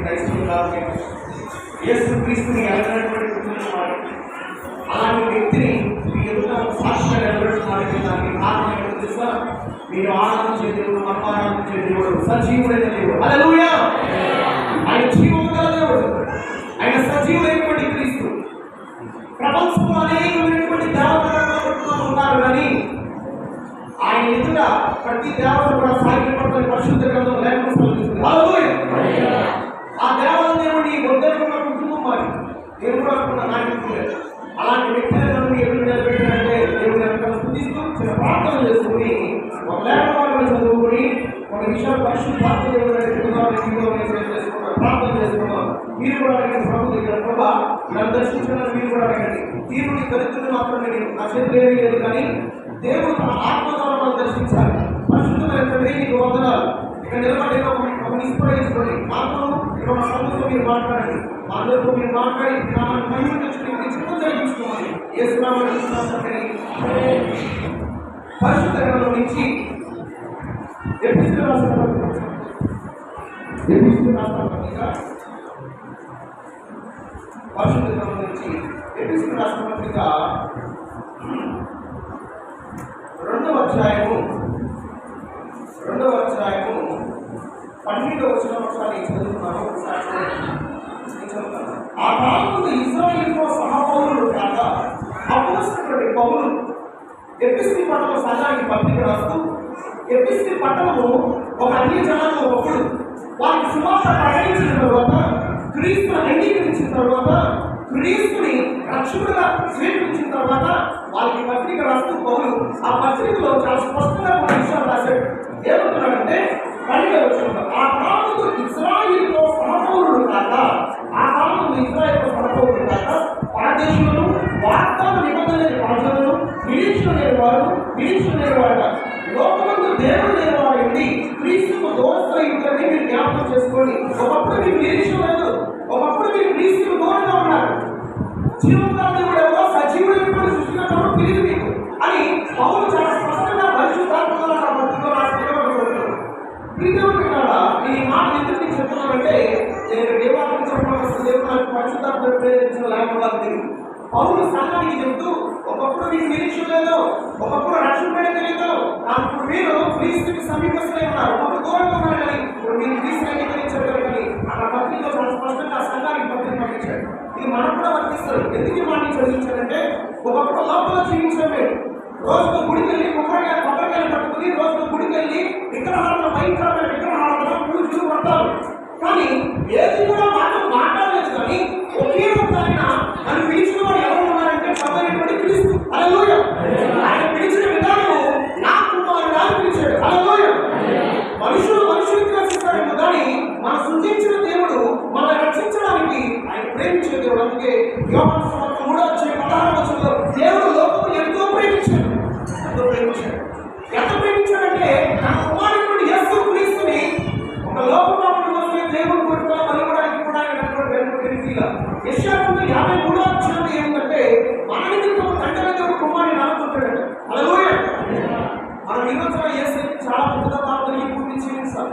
క్రైస్తవులు కాదు, యేసు క్రీస్తుని ఎలాగైనటువంటి కుటుంబం అలాంటి వ్యక్తిని మీ ఎదుట సాక్షిగా నిలబెడుతున్నారంటే దానికి కారణం ఏంటో తెలుసా? మీరు ఆరాధించే దేవుడు, ఆరాధించే దేవుడు సజీవుడైన దేవుడు. హల్లెలూయా! ఆయన జీవము గల దేవుడు, ఆయన సజీవుడైనటువంటి క్రీస్తు. ప్రపంచంలో అనేకమైనటువంటి దేవతలు ఉన్నారు, కానీ ఆయన ఎదుట ప్రతి దేవత కూడా సాగిపడుతున్న పరిశుద్ధ గ్రంథం లేఖనం. హల్లెలూయా! ఆ దేవత దేవుడి వద్దనుకున్న కుటుంబం మరి దేవుడు అనుకున్న నాయకులు అలాంటి వ్యక్తులను ఎదురు నిలబెట్టారంటే దేవుడు ఎంత స్తుతిస్తూ చిన్న ప్రార్థన చేసుకుని ఒక లేఖనాలను చదువుకుని ఒక విషయాలు పరిశుద్ధాత్మ దేవుడు ప్రార్థన చేసుకున్నాం. మీరు కూడా అడగండి ప్రభు దగ్గర, ప్రభా నన్ను దర్శించడానికి మీరు కూడా అడగండి. తీరుని దరిద్రులు మాత్రం నా చేతులు ఏమీ లేదు, కానీ దేవుడు తన ఆత్మ ద్వారా మనం దర్శించాలి. పరిశుద్ధమైనటువంటి నీకు వందనాలు. ఇక్కడ నిలబడి ఒక నిష్ప్రయోజకుడి మాత్రం ఇక్కడ మా సంఘంతో మీరు మాట్లాడండి, మా అందరితో మీరు మాట్లాడి చిత్తం జరిగించుకోవాలి. పరిశుద్ధ గ్రంథం నుంచి ఎపిసోడ్ రాష్ట్ర పత్రిక, పరిశుద్ధ గ్రంథం నుంచి ఎపిసోడ్ రాష్ట్ర పత్రిక 2వ అధ్యాయము 12వ వచనం ఒకసారి చదువుతున్నాను. ఆ కాలంలో ఇశ్రాయేలుతో సహపౌరులు కాక అపోస్తలుడైన పౌలు ఎఫెసు పట్టణ సంఘానికి పత్రిక రాస్తూ, ఎఫెసు పట్టణము ఒక అన్య జనాంగం ఒకడు వారికి సువార్త ప్రకటించిన తర్వాత, క్రీస్తుని అంగీకరించిన తర్వాత, క్రీస్తుని రక్షకుడుగా స్వీకరించిన తర్వాత వాళ్ళకి పత్రిక రాస్తూ పౌలు ఆ పత్రికలో చాలా స్పష్టంగా కొన్ని విషయాలు రాశాడు. ఏమంటున్నాడంటే 12వ వచనంలో, ఆ కాలంలో ఇశ్రాయేలుతో సహపౌరులు కాక, ఆ కాలంలో ఇశ్రాయేలుతో సహపౌరులు కాక పరదేశులను, వాగ్దాన నిబంధన రాజులను, నిరీక్షణ లేని వారు, నిరీక్షణ లేని వారు, లోకమందు దేవుడు లేని వారు ఏంటి క్రీస్తుకు దూరస్థులైందని మీరు జ్ఞాపకం చేసుకోండి. ఒకప్పుడు మీకు నిరీక్షణ లేదు, ఒకప్పుడు మీరు క్రీస్తుకు దూరంగా ఉన్నారు. జీవంగా దేవుడు ఎవరో, సజీవుడైనటువంటి సృష్టికర్తడు తెలియదు మీకు అని పౌలు చాలా స్పష్టంగా పరిశుద్ధాత్మలో ఈ మాట ఎందుకు నీకు చెప్తున్నానంటే, నేను దేవాలయం చెప్పడం దేవుడు పరిశుద్ధాత్మ ప్రేరించిన లేకుండా తెలియదు. పౌలు సంఘానికి చెబుతూ, ఒకప్పుడు మీకు నిరీక్షణ లేదు, ఒకప్పుడు రక్షణ తెలియదు, అప్పుడు మీరు క్రీస్తుకి సమీపస్తులై ఉన్నారు, ఒకప్పుడు దూరంగా ఉన్నారు, కానీ ఇప్పుడు మీరు క్రీస్తుని అంగీకరించారు. కానీ అక్కడ పత్రికలో చాలా స్పష్టంగా ఆ సంఘానికి పత్రిక పంపించాడు. ఇది మనం కూడా వర్తిస్తారు. ఎందుకు మాట చదివించారంటే, ఒకప్పుడు లోపల జీవించడం లేదు, రోజుకు గుడికి వెళ్ళి కొబ్బరికాయలు పట్టుకుని రోజుకు గుడికి వెళ్ళి విగ్రహాలను, భయంకరమైన విగ్రహాలను పూజలు పడతారు, కానీ ఏది కూడా మాట్లాడలేదు. కానీ ఒకే ఒకసారి నన్ను పిలిచిన వాడు ఎవరు ఉన్నారంటే సభైనటువంటి క్రీస్తు. హల్లెలూయా! ఆయన పిలిచిన విధానము నా కుమారుడు అని పిలిచాడు. హల్లెలూయా! మనుషులు ద్వేషిస్తారేమో, కానీ మన సృజించిన దేవుడు మనల్ని రక్షించడానికి ఆయన ప్రేమించిన దేవుడు. అందుకే యోహాను సువార్త 3వ అధ్యాయం 16వ వచనంలో దేవుడు లోకమును ఎంతో ప్రేమించాడు. ఎంత ప్రేమించాడంటే తన కుమారుడు యేసు క్రీస్తుని ఒక లోకపాపం కోసం దేవుడు కొడుకుగా బలివ్వడానికి కూడా యెషయా 53వ అధ్యాయం ఏమిటంటే, మన నిమిత్తం తండ్రి దేవుడు కుమారుని అనుకుంటాడు. హల్లెలూయా! మనం ఈరోజు యేసు చాలా పెద్ద పాపాలు పూర్తి చేయించాలి.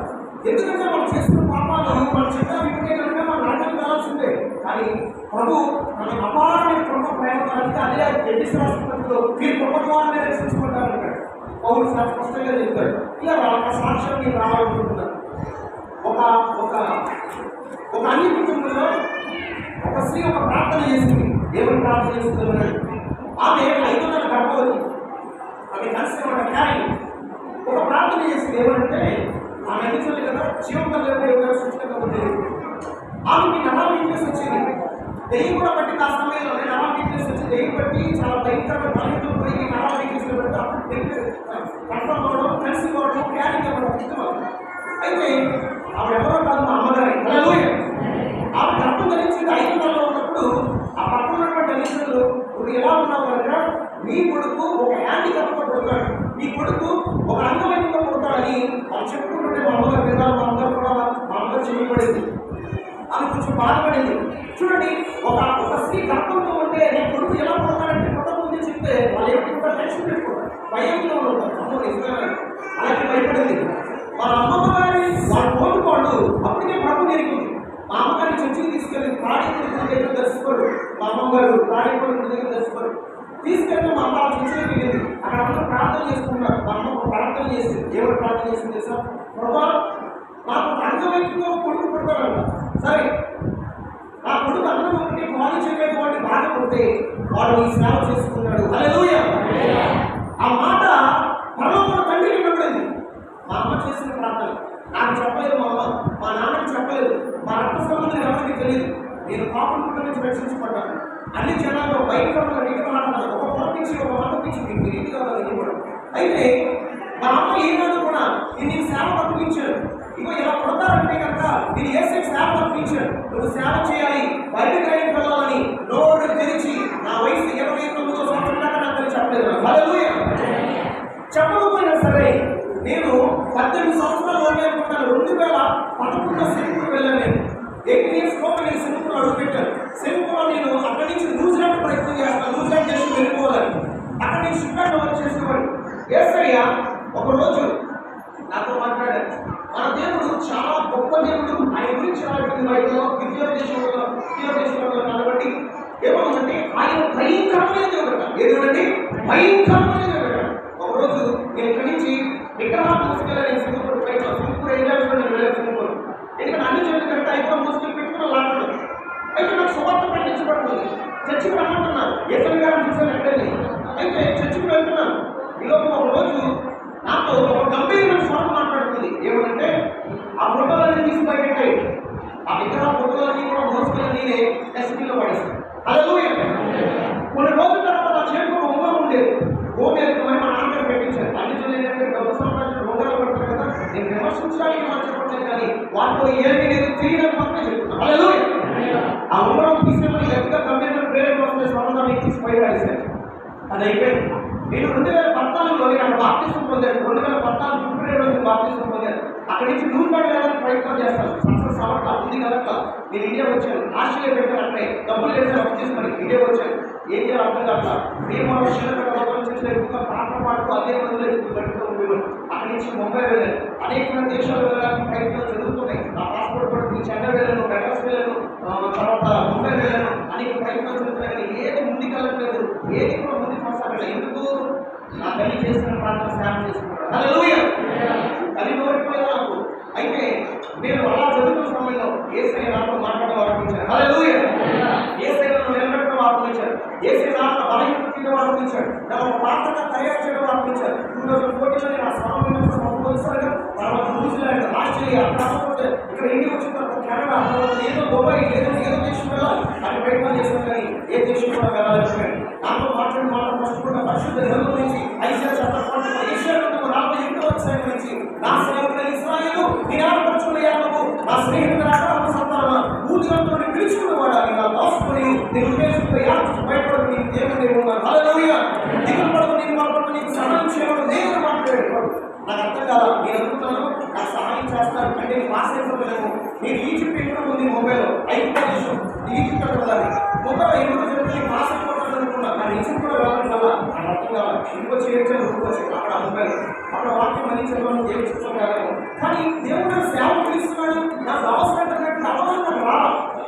ఎందుకంటే మనం చేస్తున్న పాపాలు మనం చెప్పిన వింటే కనుక మనం నాటకం కావాల్సిందే. కానీ ప్రభు మన అపారమైన కృప ప్రేమ కలిగితే అదే ఎపిసోడ్ రాష్ట్రంలో మీరు కృప ద్వారానే రక్షించుకుంటారు అంటాడు. పౌలు చాలా స్పష్టంగా చెప్తాడు. ఇలా ఒక సాక్ష్యం మీరు రావాలనుకుంటున్నారు. ఒక అన్ని కుటుంబంలో ఒక స్త్రీ ఒక ప్రార్థన చేసింది. ఏమని ప్రార్థన చేస్తుంది? ఆమె 5 నెలల గర్భవతి, ఆమె కలిసి ఒక క్యారీ ఒక ప్రార్థన చేసింది. ఏమంటే ఆమె అనిచోలేదు కదా, జీవంగా లేకుండా సృష్టించకపోతే ఆమెకి నరాల వీక్నెస్ వచ్చింది. దెయ్యం కూడా బట్టి ఆ సమయంలోనే నరాల వీక్నెస్ వచ్చి దెయ్యం బట్టి చాలా భయంకరమైన బలహీనతలు పోయి నరాల వీక్నెస్ కన్ఫర్మ్ అవ్వడం, కలిసిపోవడం, క్యారింగ్ అవ్వడం ఇష్టం. అయితే ఆవిడ ఎవరో కాదు, మా అమ్మగారి. హల్లెలూయా! ఆమె గర్భం ధరించి 5 నెలల్లో ఉన్నప్పుడు ఆ పక్కన ఉన్నటువంటి తల్లిదండ్రులు, నువ్వు ఎలా ఉన్నావు అంటే, మీ కొడుకు ఒక హ్యాండిక్యాప్తో పుడతాడు, మీ కొడుకు ఒక అంగవైకల్యంతో పుడతాడని వాళ్ళు చెప్పుకుంటుంటే మా అమ్మగారు విధాలు, మా అమ్మగారు కూడా మా అమ్మగారు చేయబడింది. ఆమె కొంచెం బాధపడింది. చూడండి, ఒక స్త్రీ గర్భంతో ఉంటే నీ కొడుకు ఎలా పుడతాడంటే పుట్టక చెప్తే వాళ్ళు ఎవరికి కూడా టెన్షన్ పెట్టుకుంటారు, భయంతో ఉంటారు. అమ్మో నిజంగా అలాగే భయపడింది. వాళ్ళ అమ్మమ్మ గారి వాళ్ళ కోరుకోండు అప్పటికే ప్రభు నేర్పింది. మా తెచ్చుకోరు. మా అమ్మగారు తాడేపల్లి గుడి దగ్గర తెచ్చుకోరు. తీసుకెళ్తే మా అమ్మ చర్చలకు వెళ్ళింది. అక్కడ అందరూ ప్రార్థన చేసుకున్నారు. మా అమ్మ ప్రార్థన చేసింది. దేవుడు ప్రార్థన చేసింది తెలుసా? ప్రభా, నాకు అంగవైపుతో కొడుకు పుడతాడంట. సరే, నా కొడుకు అన్నం ఒకటి బాగు చేయలేటువంటి బాధపడితే వాడు ఈ సేవ చేసుకున్నాడు. హల్లెలూయా. ఆ మాట పరలోకం తండ్రికి వినబడింది. మా అమ్మ చేసిన ప్రార్థన నాకు చెప్పలేదు. మా అమ్మ మా నాన్నకి చెప్పలేదు. మా రక్త సంబంధం ఎవరికి తెలియదు. నేను పాపం పుట్ట నుంచి రక్షించబడ్డాను. అన్ని జనాల్లో భయంకరంగా రీతి మాట్లాడాలి. ఒక పంపించి ఒక పంపించి మీకు రీతి కావాలి కూడా. అయితే మా అమ్మ ఏనాడు కూడా నేను సేవ పంపించాను. ఇగో ఇలా కొడతారంటే కనుక నేను ఏసే సేవ పంపించాను. నువ్వు సేవ చేయాలి, బయటకు వెళ్ళాలని నోరు తెరిచి నా వయసు 29 సంవత్సరాల దాకా నాకు చెప్పలేదు. హల్లెలూయా. చెప్పకపోయినా సరే నేను 18 సంవత్సరాలు అనుకుంటాను. 2011 సింగపూర్ వెళ్ళాను. నేను 8 years లోపు నేను సింగపూర్ అడుగుపెట్టాను. సింగపూర్ నేను అక్కడి నుంచి న్యూజిలాండ్ ప్రయత్నం చేస్తాను. న్యూజిలాండ్ దేశం వెళ్ళిపోవాలని అక్కడి నుంచి షిప్లాండ్ వర్క్ చేసేవాడు. యేసయ్య ఒకరోజు నాతో మాట్లాడారు. మన దేవుడు చాలా గొప్ప దేవుడు. ఆయన గురించి రాబట్టింది బయటలో విద్యోపదేశంలో కాబట్టి ఏమవుతుందంటే ఆయన భయంకరమైన దేవుడు. ఏ దేవుడంటే భయంకరమైన దేవుడు. ఒకరోజు నేను ఇక్కడి నుంచి విగ్రహాలు తీసుకెళ్ళాను. సింగపూర్ సింగపూర్ ఏరియాలో నేను వెళ్ళాను. సింగపూర్ ఎందుకంటే అన్ని చోట్ల కరెక్ట్ అయిపోయి మోసుకెళ్ళి పెట్టుకున్న లాంటి అయితే నాకు సువార్త ప్రకటించబడుతుంది. చర్చికి రమ్మంటున్నారు. ఏసయ్య గారిని చూసాను ఎక్కడని. అయితే చర్చికి వెళ్తున్నాను. ఈలోపు ఒక రోజు నాతో ఒక గంభీరమైన స్వరం మాట్లాడుతుంది. ఏమంటే ఆ ఫోటోలన్నీ తీసి బయటెట్టాయి. ఆ విగ్రహ ఫోటోలన్నీ కూడా మోసుకెళ్ళి నేనే డస్ట్బిన్లో పడేస్తాను. హల్లెలూయా. కొన్ని రోజుల తర్వాత నా చేతికి ఒక ఉంగరం ఉండేది. గోమేరకు మరి మా నాన్నగారు పెట్టించారు. అన్ని ఏంటంటే డబ్బు సంపాదించిన ఉంగరాలు పెడతారు కదా. నేను విమర్శించడానికి మనం చెప్పట్లేదు, కానీ వాటిలో ఏమి నేను తీయడానికి మాత్రమే చెప్తున్నాను. హల్లెలూయా. ఆ ఉంగరం తీసుకెళ్ళి గట్టిగా గంభీరమైన ప్రేరణ వస్తే స్వర్ణాన్ని తీసి పై రాశారు. అది అయిపోయింది. నేను 2014లో అక్కడ బాప్తిసం పొందాను. 2014 ఫిబ్రవరిలో బాప్తిసం పొందాను. అక్కడి నుంచి న్యూజిలాండ్ వెళ్ళడానికి ప్రయత్నం చేస్తాను. సక్సెస్ అవ్వట్లా ఉంది కనుక నేను ఇండియా వచ్చాను. ఆస్ట్రేలియా పెట్టాను. అక్కడే డబ్బులు వేసాను, అప్పు చేసుకొని ఇండియా వచ్చాను. ఏం చేయాలి అర్థం కావట్లా. మేము ఎక్కువగా పాటలు పాడుతూ అదే మందులు ఎక్కువ గడుపుతూ ఉండేవాడు. అక్కడి నుంచి ముంబై వెళ్ళాను. అనేక దేశాలు వెళ్ళడానికి ప్రయత్నాలు జరుగుతున్నాయి. నా పాస్పోర్ట్ పడుతుంది. చెన్నై వెళ్ళాను, మెడ్రాస్ వెళ్ళాను, తర్వాత ముంబై వెళ్ళాను. అనేక ప్రయత్నాలు జరుగుతున్నాయి. కానీ ఏది ముందుకు వెళ్ళట్లేదు, ఏది కూడా ముందుకు కొనసాగలేదు. ఎందుకు? నా తల్లి చేసిన ప్రాంతం సేవ చేసుకున్నాడు. హల్లెలూయా. తల్లి ఓడిపోయింది నాకు. అయితే నేను అలా చదువుతున్న సమయంలో యేసయ్య నాతో మాట్లాడడం ఆరంభించారు. హల్లెలూయా. యేసయ్య నన్ను నిలబెట్టడం ఆరంభించారు. యేసయ్య నాతో బలహీనత తీయడం ఆరంభించాడు. నన్ను ఒక పాత్రగా తయారు చేయడం ఆరంభించారు. 2014లో నేను ఆ స్వామి కొనసాగా తర్వాత న్యూజిలాండ్, ఆస్ట్రేలియా, కాకపోతే ఇక్కడ ఇండియా వచ్చిన తర్వాత కెనడా, ఏదో దుబాయ్, ఏదో దేశం వెళ్ళాలి అని ప్రయత్నం చేశాను. కానీ ఏ దేశం కూడా వెళ్ళాలి. నాతో మాట్లాడి పట్టుకున్న పరిశుద్ధ గ్రంథం నుంచి ఐజాయా చాప్టర్ 41 యెషయా గ్రంథం 48వ అధ్యాయం నుంచి నా సేవకుడైన ఇశ్రాయేలు నీ ఆడపడుచున్న యాకోబు నా స్నేహితుడైన అబ్రహాము సంతానమా భూదిగంతులను పిలుచుకున్నవాడా నా దాసుకుని నీ ఉద్దేశంతో యాకోబు భయపడకు నీ దేవుడే ఉన్నాడు. హల్లెలూయా. దిగులు పడకు, నేను మాట్లాడు, నీకు సహాయం చేయడం నేను మాట్లాడేవాడు. నాకు అర్థం కాదు. నేను అనుకుంటున్నాను నాకు సహాయం చేస్తాను అంటే నేను ఆశ్రయించలేము. నేను ఈజిప్ట్ ఎక్కడ ఉంది ముంబైలో, ఐదు దేశం ఈజిప్ట్ అక్కడాలి ముంబైలో ఎన్నో జరిగితే ఆశ్రయించాను అనుకున్నాను. కానీ ఈజిప్ట్ కూడా వెళ్ళడం వల్ల నాకు అర్థం కావాలి. ఇంకో చేయించాను, ఇంకొచ్చి అక్కడ ముంబైలో అక్కడ వాక్యం అందించడం దేవుడు చెప్తున్నాను. కానీ దేవుడు సేవ పిలుస్తున్నాడు. నాకు అవసరం అవసరం నాకు రావాలి.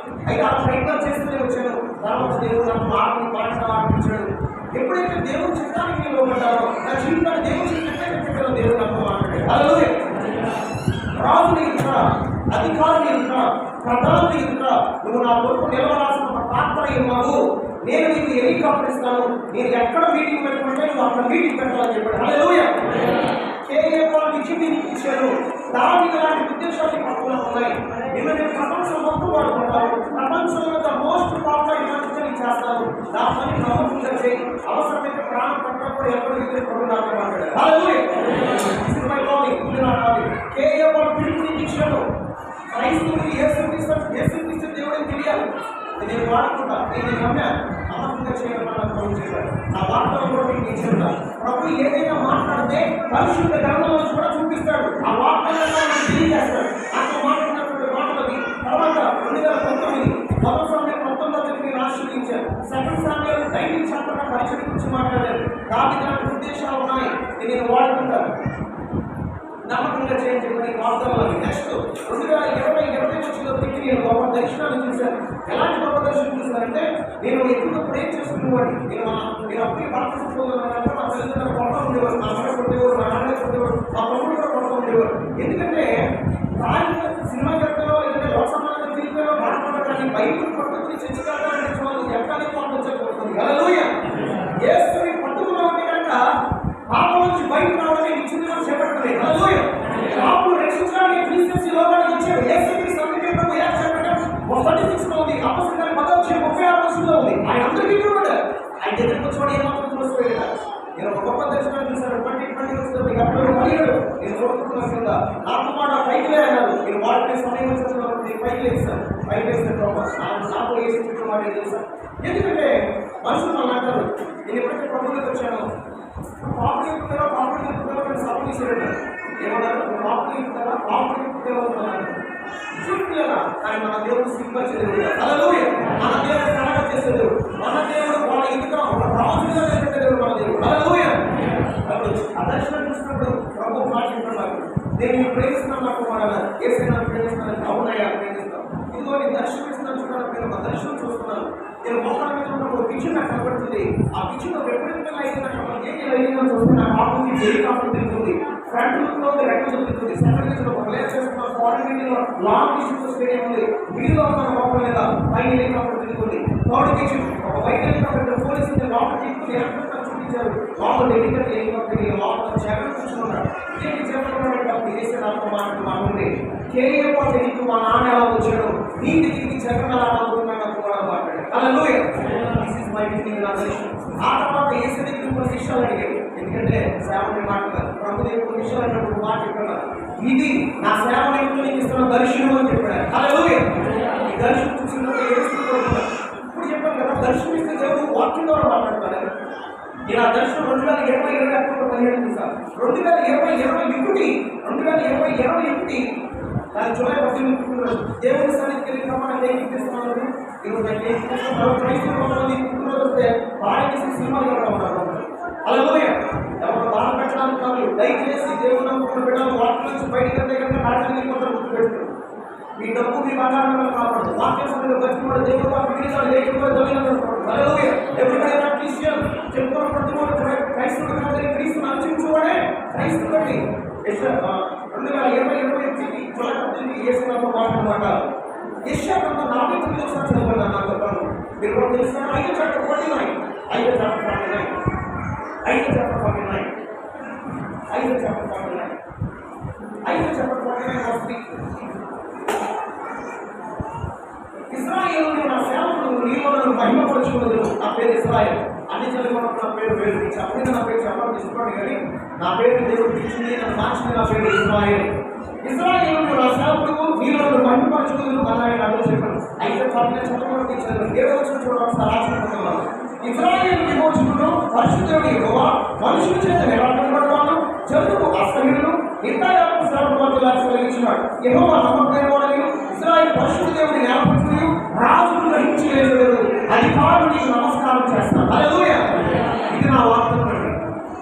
అయితే ఆ ప్రయత్నం చేస్తూనే వచ్చాను. తర్వాత దేవుడు నాకు మాటలు పాఠశాల ఆరంభించాడు. ఎప్పుడైతే దేవుడు చిత్తానికి నిలబడ్డారో నా జీవితాన్ని దేవుడు చెప్పారో దేవుడు నాతో మాట్లాడాడు. హల్లెలూయా. రాజుని ఎదుట, అధికారులు ఎదుట, ప్రధానులు ఎదుట నువ్వు నా కొరకు నిలవరాల్సిన ఒక పాత్ర ఇవ్వవు. నేను నీకు హెలికాప్టర్ ఇస్తాను. నేను ఎక్కడ మీటింగ్ పెట్టుకుంటే నువ్వు అక్కడ మీటింగ్ పెట్టాలని చెప్పాడు. హల్లెలూయా. నీకు ఇచ్చాను. దానికి లాంటి ఉద్దేశాలు పక్కన ఉన్నాయి. నిన్ను నేను ప్రపంచం మొత్తం వాడుకుంటాను. ప్రపంచంలో మోస్ట్ పాపులర్ ఇన్వెస్టింగ్ చేస్తాను. నా పని నమ్మకంగా చేయి. అవసరమైతే ప్రాణం పట్టినప్పుడు ఎక్కడికి నాకు మాట్లాడారు. హల్లెలూయా. పిలుపు నీకు ఇచ్చాను. క్రైస్తవుడికి యేసుక్రీస్తు దేవుడిని తెలియాలి. నేను వాడుకుంటా, నేను నమ్మాను. నమ్మకంగా చేయడం నా వార్తలు కూడా మీకు ఇచ్చిందా. ప్రభు ఏదైనా మాట్లాడితే పరిశుద్ధ గ్రంథంలో కూడా చూపిస్తాడు. ఆ వార్తలను తెలియజేస్తాడు. అక్కడ మాట్లాడినటువంటి మాటలకి తర్వాత 2019 మొదటి సమయం 19 ఆశ్రయించారు. సెకండ్ సమయం 19 చాప్టర్ పరిచయం గురించి మాట్లాడారు. దానికి ఉద్దేశాలు ఉన్నాయి. నేను వాడుకుంటాను. నమ్మకంగా చేయించబడి వార్తలు. నెక్స్ట్ 2020 వచ్చిన తిరిగి నేను గొప్ప దర్శనాన్ని చూశాను. ఎలాంటి గొప్ప దర్శనం చూశానంటే, నేను ఎక్కువగా ప్రేమ చేసుకునేవాడిని. నేను అప్పటికి బాప్తిస్మం మా తల్లిదండ్రులు కొడతా ఉండేవారు, మా అమ్మ కొట్టేవారు, మా నాన్న కొట్టేవారు, మా తమ్ముడు కూడా కొడతా ఉండేవారు. ఎందుకంటే సినిమా గట్టలో లేదంటే లోక సమాజ జీవితంలో మాట్లాడటానికి బైబిల్ పట్టుకుని చర్చకాలంటే వాళ్ళు ఎక్కడికి పంపించకపోతుంది. హల్లెలూయా. యేసుని పట్టుకున్నామంటే కనుక పాపం నుంచి బయటకు రావడానికి నిశ్చితంగా చేపట్టలేదు. హల్లెలూయా. పాపం రక్షించడానికి క్రీస్తు ఈ లోకానికి వచ్చాడు. యేసుకి సంకేతం ఎలా చెప్పడం 36 లో ఉంది. అపొస్తలుల 10:36 ఉంది. ఆయన అందరికీ కూడా ఆయన దగ్గరికి వచ్చి ఏమాత్రం చూసుకోలేదు. నేను ఒక గొప్ప దర్శనం చూశాను. 2020 వస్తుంది అప్పుడు మళ్ళీడు నేను కోరుకుంటున్నాను కింద నాకు మాట పైకి అన్నారు. నేను వాడికి సమయం వచ్చినప్పుడు పైకి వేస్తాను. పైకి వేస్తే నాకు వేసి చుట్టూ మాట చేస్తాను. ఎందుకంటే మనుషులు మనం అంటారు, నేను ఎప్పుడైతే ప్రభుత్వం వచ్చాను పాపలు చెప్తారో సభ తీసేవాడు. ఏమన్నారు, పాపలు చెప్తారా పాపలు చెప్తారు చూపిలేదా. కానీ మన దేవుడు సిగ్గుపరిచేది. హల్లెలూయా. మన దేవుడు కనక చేసేది. మన దేవుడు వాళ్ళ ఇంటిగా ఒక రాజుగా పెట్టేది మన దేవుడు. హల్లెలూయా. ఆ దర్శనం చూసినప్పుడు ప్రభు మాట్లాడుతున్నారు, నేను ప్రేమిస్తున్నాను నాకు మన ఏసైనా ప్రేమిస్తున్నాను. అవునయ్యా ప్రేమిస్తాను. ఇదిగో నేను దర్శనం ఇస్తున్నాను చూడాలి. నేను ఒక దర్శనం చూస్తున్నాను. నేను మోకాల మీద ఉన్న ఒక పిచ్చి నాకు కనబడుతుంది. ఆ పిచ్చిలో విపరీతంగా అయితే నాకు ఏం చూస్తే నాకు ఆపోజిట్ జైలు కాకుండా తిరుగుతుంది. ఫ్రంట్ లుక్ లో రెక్కలు దొరుకుతుంది. సెంట్రల్ ఒక ప్లేస్ చేస్తున్నాను. ఫారెన్ లాంగ్ డిస్టెన్స్ స్టేడియం ఉంది. వీడిలో ఉన్న గొప్ప లేదా పైన హెలికాప్టర్ తిరుగుతుంది. థర్డ్ కిచెన్ ఒక బయట హెలికాప్టర్ పోలీసులు లోపల తీసుకుని హెలికాప్టర్ చూపించారు. లోపల హెలికాప్టర్ హెలికాప్టర్ లోపల జగన్ కూర్చున్నాడు. ఏంటి చెప్పడం చేసే నాకు మాట్లాడి కేయపాటు నీకు మా నాన్న ఎలా వచ్చాడు, నీకు తిరిగి జగన్ ఎలా అనుకున్నాను కూడా మాట్లాడాడు. హల్లెలూయా. దిస్ ఇస్ మై మీటింగ్ నా దర్శనం. ఆ తర్వాత యేసు దగ్గర కొన్ని విషయాలు అడిగాడు. ఎందుకంటే సేవని మాట్లాడారు. ప్రభు దగ్గర కొన్ని విషయాలు అన్నప్పుడు మాట చెప్పారు. ఇది నా సేవ నిమిత్తం నీకు ఇస్తున్న దర్శనం అని చెప్పాడు. హల్లెలూయా. ఈ దర్శనం చూసినప్పుడు ఏడుస్తున్నాడు. ఇప్పుడు చెప్పాను కదా, దర్శనం ఇస్తే దేవుడు వాక్యం ద్వారా మాట్లాడతాడు. నేను ఆ దర్శనం 2020 అక్టోబర్ 17 చూసాను. 2021 దాని జూలై 18 దేవుని సన్నిధికి వెళ్ళి ప్రమాణం ఇస్తున్నాను. ఈరోజు పుట్టినరోజు వస్తే భార్య సినిమాలు ఉన్నారు. హల్లెలూయా. ఎవరు బాధ పెట్టడానికి కాదు. దయచేసి దేవుని బిడ్డలు వాటి నుంచి బయటకు వెళ్తే కనుక నాటకానికి కొంత గుర్తు పెట్టుకోండి. మీ డబ్బు మీ బంగారం కాపాడు. వాక్య సమయంలో బతికిపోవడం దేవుడు వాటి లేకపోతే హల్లెలూయా. ఎవ్రీబడీ నాట్ క్రిస్టియన్ చెప్పుకున్న ప్రతి ఒక్కరు క్రైస్తవుడు కాదు. క్రీస్తుని అనుసరించుకోవడే క్రైస్తవుడు. 2021 జూలై 18 యేసునామ వాక్యమాట యెషయా గ్రంథం 49వ చదవమన్నాను. నాకు చెప్పాను. మీరు కూడా తెలుసా? 5వ చాప్టర్ 49. 5వ చాప్టర్ 49. 5వ చాప్టర్ 49. 5వ చాప్టర్ 49. 5వ చాప్టర్ 49 వస్తుంది. ఇశ్రాయేలు నా సేవకుడు నీలో నన్ను మహిమపరచుకున్నది. నా పేరు ఇశ్రాయేలు. అన్ని చదువుకున్నప్పుడు నా పేరు వేరు. చెప్పలేదు నా పేరు చెప్పడం ఇష్టపడి కానీ నా పేరు దేవుడు ఇచ్చింది, నన్ను మార్చింది. నా పేరు ఇశ్రాయేలు. ఇశ్రాయేలు నా సేవకుడు నీలో నన్ను మహిమపరచుకున్నది అన్నాయని అర్థం చెప్పాను. అయితే చదవడం ఇచ్చారు. 7వ వచనం చూడవలసిన రాసుకుంటున్నాను. ఇశ్రాయేలు విమోచకుడు పరిశుద్ధుడు యెహోవా, మనుషుల చేత నిలబడవాడు, జనులకు అసహ్యుడు, నిర్ణయాలకు శ్రమపడులాగా కలిగించినాడు. యెహోవా నమ్మకమైన వాడని ఇశ్రాయేలు పరిశుద్ధ దేవుని నేర్పడుతూ రాజులు గ్రహించి లేదు, అధికారులు నీకు నమస్కారం చేస్తాను. హల్లెలూయా. ఇది నా వాగ్దానం.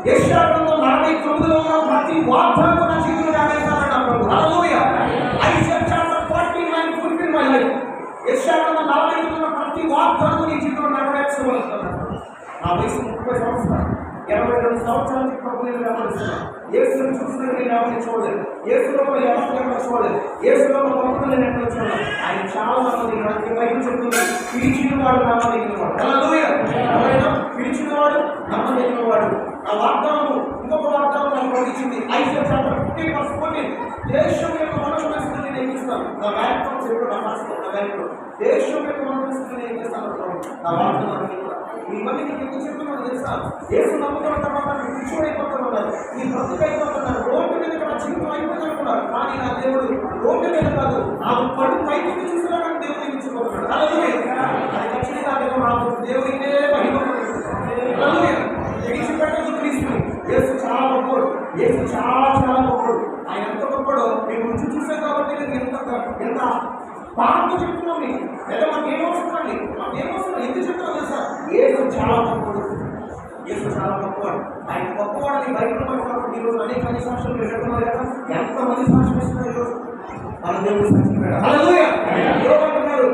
యెషయా గ్రంథం 49లో ఉన్న ప్రతి వాగ్దానం నా జీవితంలో నెరవేర్చాలని నా ప్రభు. Hallelujah. Isaiah chapter 49 fulfil my life. యెషయా గ్రంథం 49లో ఉన్న ప్రతి వాగ్దానం నీ జీవితంలో నెరవేర్చబడుతున్నాను. నా వయసు 30 సంవత్సరాలు. 22 సంవత్సరాల నుంచి ప్రభు నేను వెంబడిస్తున్నాను. యేసుని చూసినట్టు నేను ఎవరిని చూడలేదు. యేసులో ఎవరిని చూడలేదు. యేసులో భక్తులు నేను ఎక్కడ చూడలేదు. ఆయన చాలా నమ్మదగిన బైబిల్ చెప్తుంది, పిలిచిన వాడు నమ్మదగిన వాడు. హల్లెలూయా. ఎవరైనా పిలిచిన వాడు నమ్మదగిన వాడు. ఆ వాగ్దానం ఇంకొక వాగ్దానం నాకు పంపించింది. ఐజాయా చాప్టర్ 50:14 దేశం యొక్క మనోపరిస్థితిని నేను ఇస్తాను. నా వ్యాఖ్యానం చెప్పాడు. నా మనసులో నా వ్యాఖ్యానం దేశం యొక్క మనోపరిస్థితిని నేను ఇస్తాను. నా వాగ్దానం ఇవన్నీ నీకు ఎందుకు చెప్తున్నాను తెలుసా? యేసు నమ్ముకున్న తర్వాత పిచ్చోడు అయిపోతున్నారు. నీ బ్రతుకు అయిపోతున్నారు. రోడ్డు మీద నా జీవితం అయిపోతుంది అనుకున్నారు. కానీ నా దేవుడు రోడ్డు మీద కాదు, ఆ పడు పైకి చూసినా నాకు దేవుడు ఇచ్చిపోతున్నాడు. అది ఖచ్చితంగా నాకు దేవుడికే విడిచిపెట్టదు క్రీస్తు. యేసు చాలా గొప్పడు. యేసు చాలా చాలా గొప్పడు. ఆయన ఎంత గొప్పడో మేము రుచి చూసాం కాబట్టి ఎంత పాటలు చెప్తున్నాం. మీకు లేదా మాకేమొస్తుందండి, మాకేమొస్తుంది ఎందుకు చెప్తున్నాం తెలుసా? యేసు చాలా గొప్పడు. యేసు చాలా గొప్పవాడు. ఆయన గొప్పవాడని బయట పడుతున్నప్పుడు ఈరోజు అనేక మంది సాక్షులు పెట్టుకున్నారు కదా. ఎంతమంది సాక్షులు ఇస్తున్నారు ఈరోజు? మన దేవుడు సజీవుడు. హల్లెలూయా. యోబు అంటున్నాడు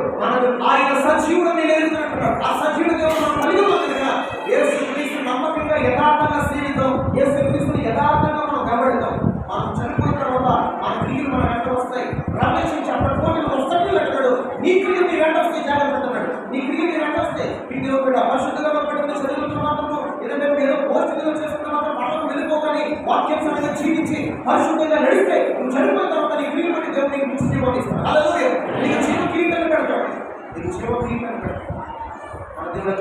ఆయన సజీవుడు నేను ఎరుగుతున్నాడు. ఆ సజీవుడు దేవుడు మనం కలిగి ఉన్నాం కనుక యేసుక్రీస్తు నమ్మకంగా యథార్థంగా సేవిద్దాం. యేసుక్రీస్తుని యథార్థంగా మనం వెంబడిద్దాం. మనం చనిపోయిన తర్వాత మన క్రియలు మన వెంట వస్తాయి. రమేష్ చాప్టర్ 4 వస్తాడు అంటాడు, నీ క్రియలు నీ వెంట వస్తాయి, జాగ్రత్త అన్నాడు. నీ క్రియలు నీ వెంట వస్తాయి. మీకు కూడా పరిశుద్ధంగా పెట్టుకుని చదువుతున్న మాత్రము ఏదంటే ఏదో పోస్టుగా చేసుకున్న మాత్రం మనకు వెళ్ళిపోగానే వాక్యానుసారంగా జీవించి పరిశుద్ధంగా నడిస్తే నువ్వు చనిపోయిన తర్వాత నీ క్రియలు బట్టి దేవుడు నీకు మంచి జీవం ఇస్తాడు. హల్లెలూయా. నీకు జీవ క్రియలను పెడతాడు. నీకు జీవ క్రియలను పెడతాడు. మన దేవుడు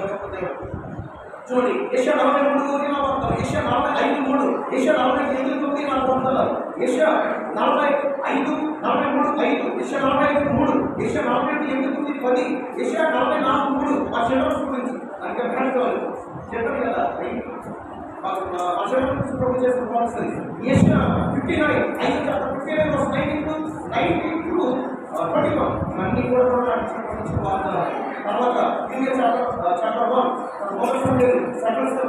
చూడండి, యెషయా 43 నా వార్తలు, యెషయా 45:3, యెషయా 48:9 నా వార్తలు, యెషయా 45:5, యెషయా 45:3, యెషయా 48:9, యెషయా 44:3 ఆ చిల్డ్రన్స్ గురించి అంటే ప్రకటించాలి చెప్పండి కదా. ఆ చిల్డ్రన్స్ ప్రభు చేసిన పాలసీ యెషయా 59 19-22 అన్నీ కూడా వార్తలు. తర్వాత చాప్టర్ 1 మొదటి సమయం 16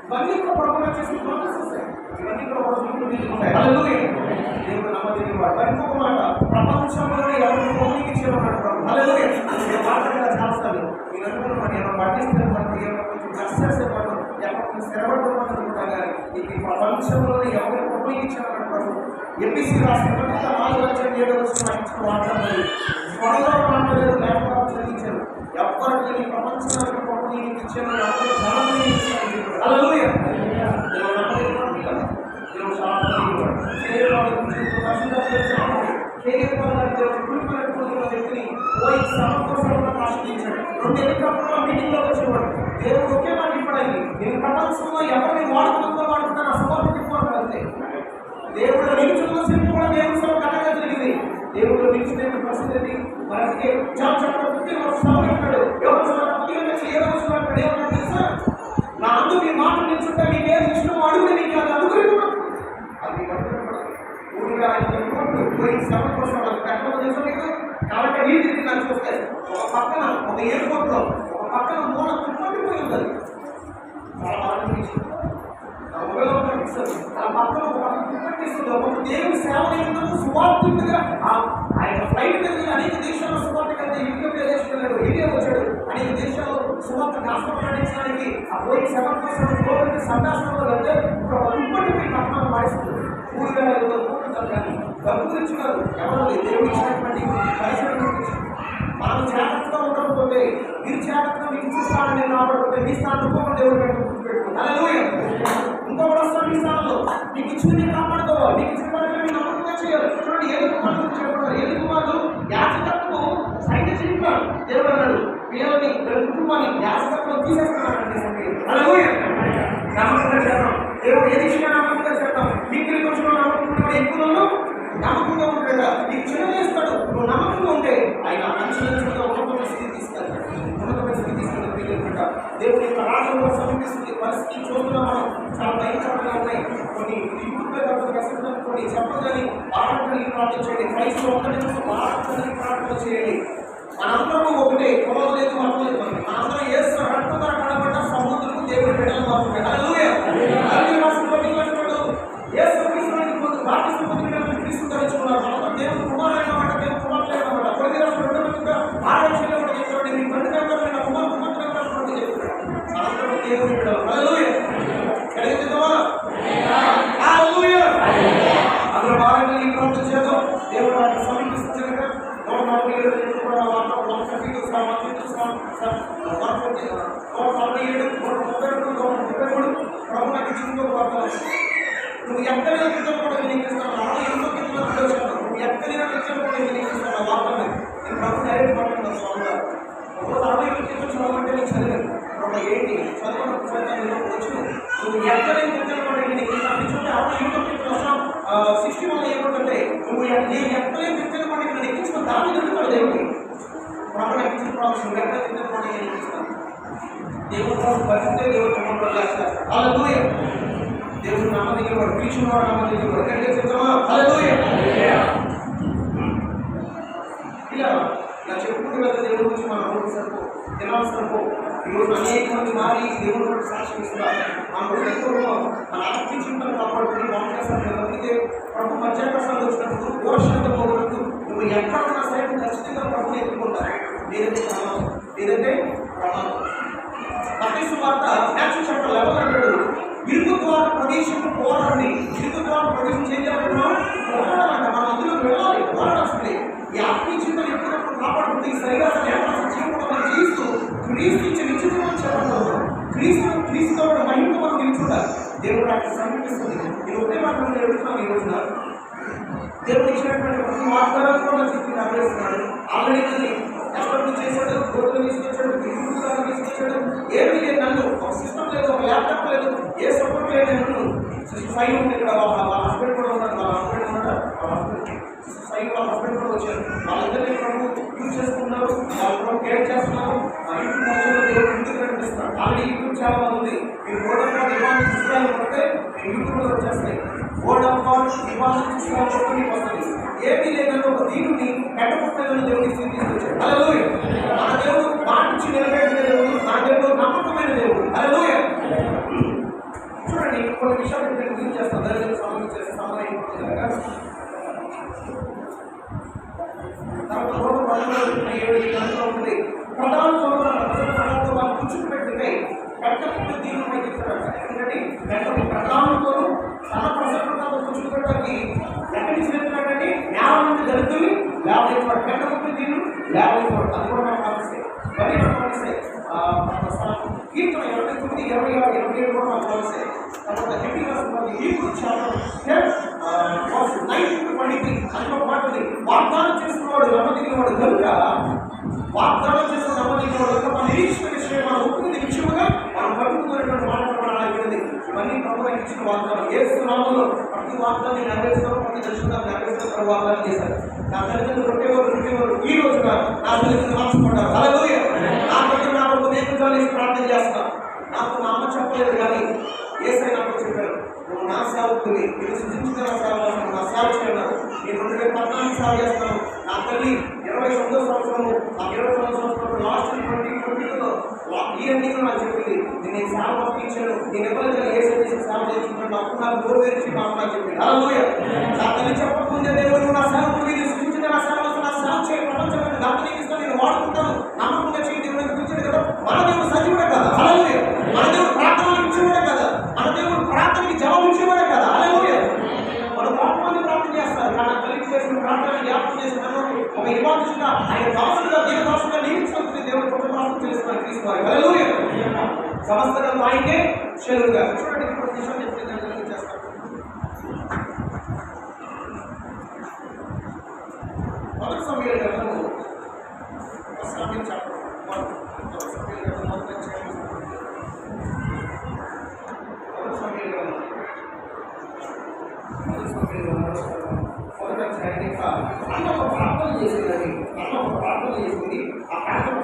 ఇవన్నీ కూడా ప్రభుత్వం చేసిన ప్రాసెస్. ఇవన్నీ కూడా ఉంటాయి. హల్లెలూయా. దేవుడు నమ్మదగిన వాడు. ఇంకొక మాట, ప్రపంచంలోనే ఎవరికి పొందికి ఇచ్చేవాడు ప్రభు. హల్లెలూయా. నేను మాట్లాడగా చేస్తాను. నేను అనుకున్నాను నేను పట్టిస్తే కొంచెం కష్టేస్తే పాటు ఎక్కడ స్థిరపడకుండా కానీ ఇది ప్రపంచంలోనే ఎవరికి ఉపయోగించేవాడు ప్రభు. ఎంపీసీ రాష్ట్ర 4:7 మాట్లాడారు. త్వరలో మాట్లాడారు, లేకపోతే చదివించారు. ఎవరికి ఈ ప్రపంచంలో గొప్ప నీకు ఇచ్చారు. హల్లెలూయా. దేవుడు నమ్మదగిన కదా. దేవుడు చాలా వ్యక్తిని ఆశ్రయించాడు. 2 హెలికాప్టర్ల మీటింగ్లో వచ్చేవాడు. దేవుడు ఒకే మాట ఇవ్వడానికి నేను ప్రపంచంలో ఎవరిని వాడుకుంటూ వాడుకుంటాను అసమర్థించుకోవడం అంతే. దేవుడు నిలుచున్న శక్తి కూడా దేవుడు సభ ఘనంగా జరిగింది. దేవుడు నిలిచిన పరిస్థితి మనకి చెప్పాడు. ఏమన్నా తెలుసా, నా అందుకు ఈ మాట నిల్చుంటే మీకు ఏది ఇష్టం అడుగు నీకు అది అనుగ్రహించడం. అది కాబట్టి నీటి కలిసి వస్తాయి. ఒక పక్కన ఒక ఎయిర్పోర్ట్లో ఒక పక్కన మూల తుప్పటిపోయి ఉంటుంది. చాలా బాగా ఆ పక్కన ఒక తుప్పట్టిస్తుంది. ఒక దేవుని సేవ సువార్థిగా ఆయన ఫ్లైట్ మీద అనేక దేశాల్లో సువార్త కంటే యూకే దేశం వెళ్ళాడు, ఇండియా వచ్చాడు. అనేక దేశాల్లో సువార్త కాస్తం నడించడానికి ఆ పోయి 7% సందాసంలో వెళ్తే ఒక తుప్పటిపోయి పక్కన పాడిస్తుంది. 3,000 కోట్లు కానీ గర్భించున్నారు. ఎవరు దేవుడు ఇచ్చినటువంటి పరిశ్రమ మనం జాగ్రత్తగా ఉండకపోతే మీరు జాగ్రత్తగా మీకు ఇచ్చిస్తానని రాబడిపోతే మీ స్థానంలో దేవుడు పెట్టుకుంటాడు. హల్లెలూయా. ఇంకొకటి వస్తాడు మీ స్థానంలో మీకు ఇచ్చిన మీరు కాపాడుకోవాలి. మీకు ఇచ్చిన పని మీరు నమ్మకంగా చేయాలి. చూడండి, ఏది కుమారుడు చెప్పారు. ఏది కుమారుడు యాజకత్వము సైన్య చేయాలి. దేవుడు అన్నాడు వీళ్ళని కుటుంబాన్ని యాజకత్వం తీసేస్తున్నాడండి. హల్లెలూయా. నమ్మకంగా చేద్దాం. దేవుడు ఏది ఇచ్చినా నమ్మకంగా చేద్దాం. మీకు కొంచెం నమ్మకంగా ఎక్కువ నమ్మకంగా ఉంటాడు. నీకు చిన్నగా ఇస్తాడు. నువ్వు నమ్మకంగా ఉంటే ఆయన మంచిగా ఉన్నతమైన స్థితి తీసుకెళ్తాడు. ఉన్నతమైన స్థితి తీసుకెళ్తా దేవుడు యొక్క రాజ్యంలో సమీపిస్తుంది. పరిస్థితి చూస్తున్నాం మనం. చాలా భయంకరంగా ఉన్నాయి. కొన్ని కొన్ని చెప్పగాని ఆరాధనకి ప్రార్థించండి. క్రైస్తవ ఒక్కటి ఆరాధనకి ప్రార్థన చేయండి. మనందరూ ఒకటే, పొలం లేదు మనం లేదు. మనందరం ఏసు రక్తం ద్వారా కనబడ్డ సముద్రకు దేవుడు పెట్టాలి మాత్రమే. హల్లెలూయా. బాప్తిస్మం పొందిన క్రీస్తు ధరించుకున్నారు. మనందరం దేవుడు కుమారులైన మాట, దేవుడు కుమారులైన మాట. కొద్ది రోజులు 2 మందిగా ఆలోచనలో కూడా చెప్పాడు. మీ బండి దగ్గర కుమారు కుమార్తె చెప్తాడు. మనందరం దేవుడు పెట్టాలి. హల్లెలూయా. కలిగిద్దామా? హల్లెలూయా. అందులో భాగంగా ఈ ప్రార్థన చేద్దాం. దేవుడు వాటిని సమీపిస్తుంది కనుక 147 కూడా వార్త 147 ప్రభు నాకు ఇచ్చిన వార్తలు నువ్వు ఎక్కడైనా కింద కూడా వినిపిస్తాను. ఎందుకు కింద నువ్వు ఎక్కడైనా కింద కూడా వినిపిస్తాను. వార్తలు నేను ప్రభు డైరెక్ట్ మాట్లాడుతున్నాను. స్వామిగా ఒక 60 కింద చదవమంటే నేను చదివాను. ఒక 80 చదవడం వచ్చు. నువ్వు ఎక్కడైనా కింద కూడా వినిపిస్తాను. చూస్తే 60 కింద 61 ఏమంటే నువ్వు నేను ఎక్కడైనా కింద కూడా ఇక్కడ ఎక్కించుకుని దాన్ని జరుగుతాడు. దేవుడికి ప్రభు ఎక్కించిన ప్రాబ్లం ఎక్కడ కింద కూడా వినిపిస్తాను. దేవుడు పరిస్థితే దేవుడు కుటుంబంలో చేస్తారు. హల్లెలూయా. దేవుడు నామదికి వాడు పిలిచిన వాడు నామదికి వాడు చెప్తామా? హల్లెలూయా. ఇలా ఇలా చెప్పుకుంటూ వెళ్తే దేవుడి గురించి మన రోజు సరిపో తినాల్సి సరిపో. ఈరోజు అనేక మంది మారి దేవుడు సాక్ష్యం ఇస్తున్నారు. మన హృదయంలో మన ఆత్మ చింతన కాపాడుకుని వాక్యాసాన్ని బతికితే ప్రభు మధ్యాహ్నం వచ్చినప్పుడు ఘోషంతో పోగొట్టు నువ్వు ఎక్కడ ఉన్నా సరే ఖచ్చితంగా ప్రభుని ఎత్తుకుంటారు. లేదంటే ప్రమాదం, లేదంటే ప్రమాదం. మత్తయి వార్త మ్యాథ్యూ చాప్టర్ 11 అంటాడు, ఇరుకు ద్వార ప్రవేశం పోరాడండి. ఇరుకు ద్వార ప్రవేశం చేయాలంటున్నాం, పోరాడాలంట. మన అందులోకి వెళ్ళాలి, పోరాడాల్సిందే. ఈ ఆత్మీయ చింతన ఎప్పుడప్పుడు కాపాడుతుంది. ఈ శరీరాన్ని జీవితం జీవిస్తూ క్రీస్తు ఇచ్చే నిశ్చితం చెప్పడం, క్రీస్తుతో మహిమతో మనం నిలుచుంటారు. దేవుడు అక్కడ సమీపిస్తుంది. నేను ఒకే మాట ఎడుతున్నాను. ఈ రోజున దేవుడు ఇచ్చినటువంటి ప్రతి వాగ్దానాలు కూడా చెప్పి నెరవేరుస్తున్నాడు. ఆల్రెడీ ఎస్టాబ్లిష్ చేశాడు, కోర్టులు తీసుకొచ్చాడు, యూట్యూబ్ తీసుకొచ్చాడు. ఏమీ లేదు, నన్ను ఒక సిస్టమ్ లేదు, ఒక ల్యాప్టాప్ లేదు, ఏ సపోర్ట్ లేదు. నన్ను సైన్ ఉంది. ఇక్కడ వాళ్ళ హస్బెండ్ కూడా ఉన్నాడు, వాళ్ళ హస్బెండ్ ఉన్నాడు, వాళ్ళ హస్బెండ్ కూడా వచ్చారు. వాళ్ళిద్దరినీ ప్రభు యూజ్ చేసుకున్నారు, వాళ్ళు కేర్ చేస్తున్నారు. ఆ యూట్యూబ్ మధ్యలో దేవుడు ఇంటికి కనిపిస్తున్నారు. ఆల్రెడీ యూట్యూబ్ చాలా ఉంది. మీరు బోర్డ్ ఆఫ్ గాడ్ ఇవాళ పుస్తకాలు పడితే యూట్యూబ్లో వచ్చేస్తాయి. బోర్డ్ ఆఫ్ గాడ్ ఇవాళ పుస్తకాలు పడితే మీకు వస్తుంది. ఏమీ లేదని ఒక దీనుని పెట్టకుండా దేవుడికి తీసుకొచ్చాడు. హల్లెలూయా. మన దేవుడు మాటించి నిలబెట్టిన దేవుడు, మన దేవుడు నమ్మకమైన దేవుడు. హల్లెలూయా. చూడండి, కొన్ని విషయాలు నేను గురించి చేస్తాను. దయచేసి సమయం చేస్తే సమయం అయిపోతుంది కనుక ఉంటుంది. ప్రధాన ప్రధానంతో వాళ్ళు కూర్చుని పెట్టకుండా దీనిపై చెప్తారు. ఎందుకంటే ప్రధానంతో తన ప్రసన్నతో కూర్చుని పెట్టడానికి ఎక్కడి నుంచి వెళ్తున్నాడంటే జ్ఞానం నుండి దళితులు లేవలేకపోవడం, పెట్టకుండా దీన్ని లేవలేకపోవడం. అది కూడా మనం పాటిస్తాయి. మరీ మనం పాటిస్తాయి. కీర్తన 29, 26, 27 కూడా మనం పాటిస్తాయి. తర్వాత వాగ్దానం చేస్తున్నవాడు నమ్మదిగినవాడు కనుక, వాగ్దానం చేసిన నమ్మదిగినవాడు కనుక మన నిరీక్షణ విషయం మనం ఒప్పుకునే విషయముగా మనం పట్టుకున్నటువంటి మాట్లాడాలి. ఇవన్నీ ప్రభుత్వం ఇచ్చిన వాగ్దానం. యేసు నామములో ప్రతి వాగ్దాన్ని నెరవేర్చుకోవడం, ప్రతి దర్శనాన్ని నెరవేర్చుకోవడం వాగ్దానం చేశారు. నా తల్లిదండ్రులు రొట్టేవారు ఈ రోజున నా తల్లిదండ్రులు మార్చుకుంటారు. హల్లెలూయా. నా తల్లి నా వరకు నేర్చుకోవాలని ప్రార్థన చేస్తాను. నాకు మా అమ్మ చెప్పలేదు, కానీ యేసయ్య నాకు చెప్పారు, నువ్వు నా సేవకుడివి, నేను సృష్టించిన నా సేవ చేస్తాను, నా సేవ చేయన్నారు. నేను 2014 సేవ చేస్తాను. నా తల్లి 29వ సంవత్సరము, ఆ 29వ సంవత్సరంలో లాస్ట్ 2020లో ఈ ఎండింగ్ నాకు చెప్పింది, నేను సేవ పంపించాను, నేను ఎవరైనా యేసయ్య చేసి సేవ చేసుకుంటాను. అప్పుడు నాకు గోరు తెరిచి మా అమ్మ చెప్పింది. హల్లెలూయా. నా తల్లి చెప్పకముందే దేవుడు నా సేవకుడివి, నేను సృష్టించిన నా సేవ నా సేవ చేయ ప్రపంచమైన దాపనీకిస్తాను, నేను వాడుకుంటాను, నమ్మకంగా చేయి దేవుడు పిలిచాడు కదా. మన దేవుడు సజీవుడే కదా. హల్లెలూయా. మన దేవుడు ప్రార్థనలు ఇచ్చేవాడే కదా. మన దేవుడు ప్రార్థనకి జవాబు ఇచ్చేవాడే కదా. హల్లెలూయా. మనం ప్రార్థన చేస్తారు, కానీ కలిగి చేసిన ప్రార్థన జ్ఞాపకం చేస్తున్నాను. ఒక ఇవాళ ఆయన దాసులుగా దీనదాసులుగా నియమించుకుంటే దేవుడు గొప్ప ప్రార్థన చేస్తున్నారు క్రీస్తువారు. హల్లెలూయా. సమస్తగా ఆయనే చెరువుగా. చూడండి, ఇప్పుడు విషయం చెప్తే చేస్తారు. మొదటి సమయాల గ్రంథము ప్రార్థన చేసేది. ప్రార్థన చేసింది. ఆ ప్రార్థన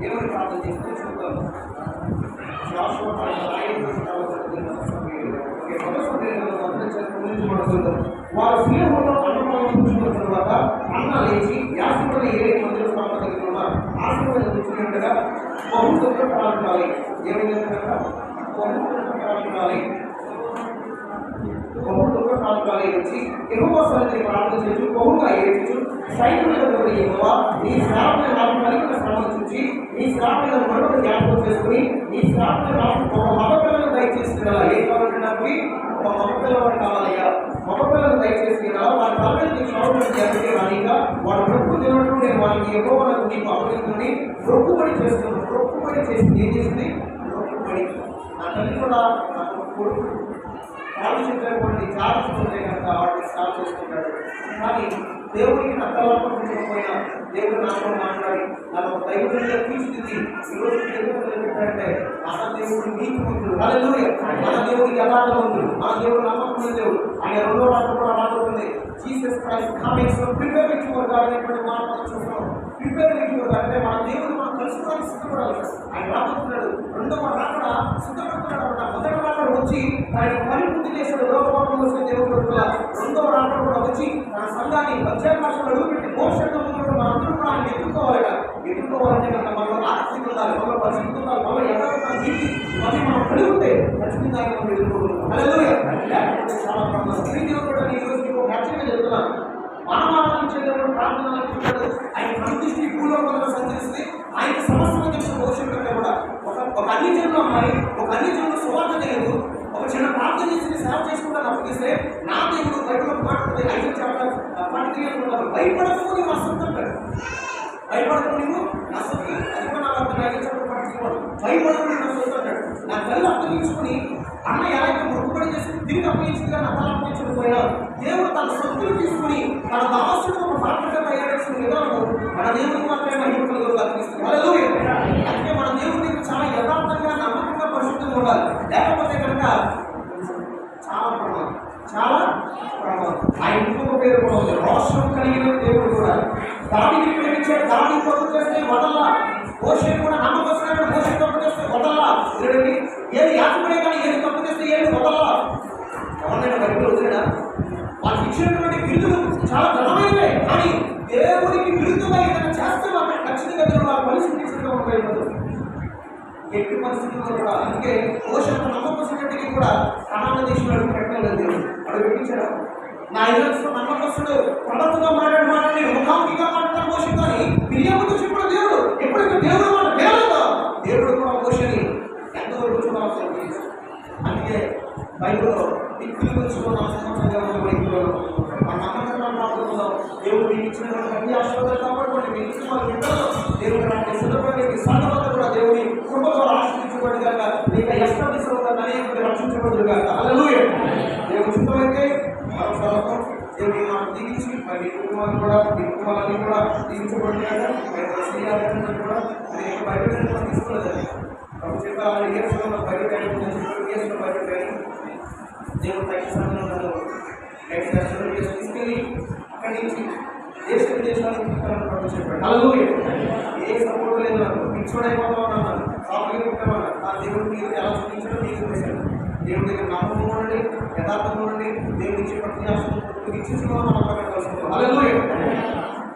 ఏమైనా ప్రార్థన చేస్తే చూద్దాం. వారు స్నేహంలో అన్నపాలించుకున్న తర్వాత అన్న లేచి యాసకుడిని 7 మందిలో స్థాపన ఆశీర్వాదం కూర్చున్నట్టుగా బహు దుఃఖపడాలి. ఏమైనా బహు దుఃఖకాలి వచ్చి యెహోవా సన్నిధిని ప్రార్థన చేస్తూ బహుగా ఏడ్చు, సైన్యములకు యెహోవా నీ శ్రావణ నాకు కలిగిన శ్రమను చూచి నీ శ్రావణ మరొక జ్ఞాపకం చేసుకుని నీ శ్రావణ నాకు ఒక మగపిల్లలను దయచేస్తున్నా. ఏం కావాలంటే నాకు ఒక మగపిల్లవాడు కావాలయ్యా. మగపిల్లలను దయచేస్తున్నా. వారి తల్లిని శ్రావణ జరిగితే రానిగా వాడు మొక్కు తినట్టు నేను వారికి యెహోవాకు నీకు అప్పగించుకుని మొక్కుబడి చేస్తున్నాను. మొక్కుబడి చేసింది ఏం చేసింది? మొక్కుబడి. నా తల్లి కూడా నాకు కొడుకు ఆలోచించకపోతే చాలా చూస్తే కనుక వాటిని సాల్వ్ చేసుకుంటాడు. కానీ దేవుడికి నక్కలపోయినా దేవుడు నాతో మాట్లాడి నన్ను ఒక దైవజనుడిగా తీర్చిదిద్ది ఈరోజు దేవుడు పెట్టారంటే మన దేవుడు నీతి మంత్రుడు. హల్లెలూయా. మన దేవుడు యథార్థవంతుడు, మన దేవుడు నమ్మకమైన దేవుడు. ఆయన 2వ మాట కూడా మాట్లాడుతుంది, Jesus Christ coming prepare with your God అనేటువంటి మాట మనం చూస్తున్నాం. ప్రిపేర్ విత్ యువర్ గాడ్ అంటే మన దేవుడు మనం కలుసుకోవడానికి సిద్ధపడాలి. ఆయన రాబోతున్నాడు, 2వ రాకడ సిద్ధపడుతున్నాడు. మొదటి రాకడ వచ్చి ఆయన పని పూర్తి చేశాడు. లోకపాఠం వచ్చిన దేవుడు 2వ రాకడ కూడా వచ్చి తన సంఘాన్ని 18 అడుగుపెట్టి మోక్షంలో చేయడం ప్రార్థన ఆలకిస్తాడు. ఆయన కనుదృష్టి భూలోకంలో సంచరిస్తే ఆయన సమస్యలు తెలిసిన భవిష్యత్తు కంటే కూడా ఒక అన్ని జన్మ అమ్మాయి, ఒక అన్ని జన్మ సువార్త తెలియదు, ఒక చిన్న ప్రార్థన చేసి సేవ చేసుకుంటాను అప్పగిస్తే నా దేవుడు బయటలో మాట్లాడుతుంది. 5 చాప్టర్ 43 భయపడకు నీవు అసంతాడు, భయపడకు నీవు అసలు అది కూడా నాకు 5 చాప్టర్ 43 భయపడకు నీవు అసంతాడు. నా తల్లి అప్పగించుకుని అన్న ఎలా మొక్కుబడి చేసి తిరిగి అప్పగించుగా నా తల అప్పగించకపోయినా దేవుడు తన సొత్తులు తీసుకుని తన దాసుడు ఒక పాత్రగా తయారు చేసిన విధానం మన దేవుడికి మాత్రమే మహిమలు అర్పిస్తుంది. అంటే మన దేవుడికి చాలా యథార్థంగా నమ్మకంగా పరిశుద్ధంగా ఉండాలి. లేకపోతే కనుక చాలా ప్రమాదం, చాలా ప్రమాదం. ఆయన ఇంకొక పేరు కూడా ఉంది, రోషం కలిగిన దేవుడు కూడా. దాడిని ప్రేమించాడు, దాడిని తప్పు చేస్తే వదల్లా. మోషే కూడా నమ్మకస్తున్నాడు, మోషే తప్పు చేస్తే వదల్లా. ఏది యాత్రపడే కానీ ఏది తప్పు చేస్తే ఏది వదల్లా. ఎవరినైనా బయటలో వదిలేడా? వాళ్ళకి ఇచ్చినటువంటి బిరుదులు చాలా ఘనమైనవే, కానీ దేవుడికి విరుద్ధంగా ఏదైనా చేస్తే వాళ్ళు ఖచ్చితంగా దేవుడు ఆ పరిస్థితిగా ఉండదు. ఎట్టి పరిస్థితుల్లో కూడా. అందుకే మోషే నమ్మకస్తుడికి కూడా కనాన దేశంలో పెట్టలేదు దేవుడు. అక్కడ పెట్టించాడు. నా ఇల్లు నమ్మకస్తుడు ప్రవర్తనగా మాట్లాడి ముఖాముఖిగా మాట్లాడతాను మోషే, కానీ మిరియాముతో చెప్పిన దేవుడు ఎప్పుడైతే దేవుడు మాట వేయలేదో దేవుడు కూడా మోషేని ఎంతవరకు చూడాల్సి. అందుకే బైబిల్లో దిక్కులు గురించుకున్న సంవత్సరంగా ఉన్న బైబిల్లో ఆ నమ్మకంగా ప్రాంతంలో దేవుడు మీకు ఇచ్చినటువంటి అన్ని ఆశీర్వాదాలు కాపాడుకోండి. మీకు ఇచ్చిన వాళ్ళ బిడ్డలు దేవుడు నాకు సిద్ధపడి సంఘంలో కూడా దేవుని కృపతో ఆశీర్వించబడి కాక నీకు ఎస్టాబ్లిష్ అవుతాను అనేక రక్షించబడి కాక. హల్లెలూయా. దేవుడు చిత్తమైతే దేవుడి మాకు దీవించి మరి కుటుంబాలు కూడా మీ కుటుంబాలన్నీ కూడా దీవించబడి కాక. శ్రీరాజు కూడా బయట తీసుకోలేదండి. చేత ఏసులో బయట ఏసులో బయట దేవుడు తగ్గిస్తాను తీసుకెళ్ళి అక్కడి నుంచి దేశ విదేశాలకు చెప్పాడు. హల్లెలూయా. ఏ సపోర్ట్ లేదు, నాకు పిచ్చోడైపోతామని అన్నాను, సాఫ్ట్గా పెట్టామన్నా. ఆ దేవుడు మీరు ఎలా చూపించడం మీకు చేశాడు. దేవుడి దగ్గర నమ్మకం ఉండండి, యథార్థంగా ఉండండి. దేవుడి ఇచ్చే ప్రతి ఆశలు ఇచ్చించుకోవాలి. మనం అక్కడ కలుసుకుంటాం. హల్లెలూయా.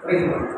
Praise lord.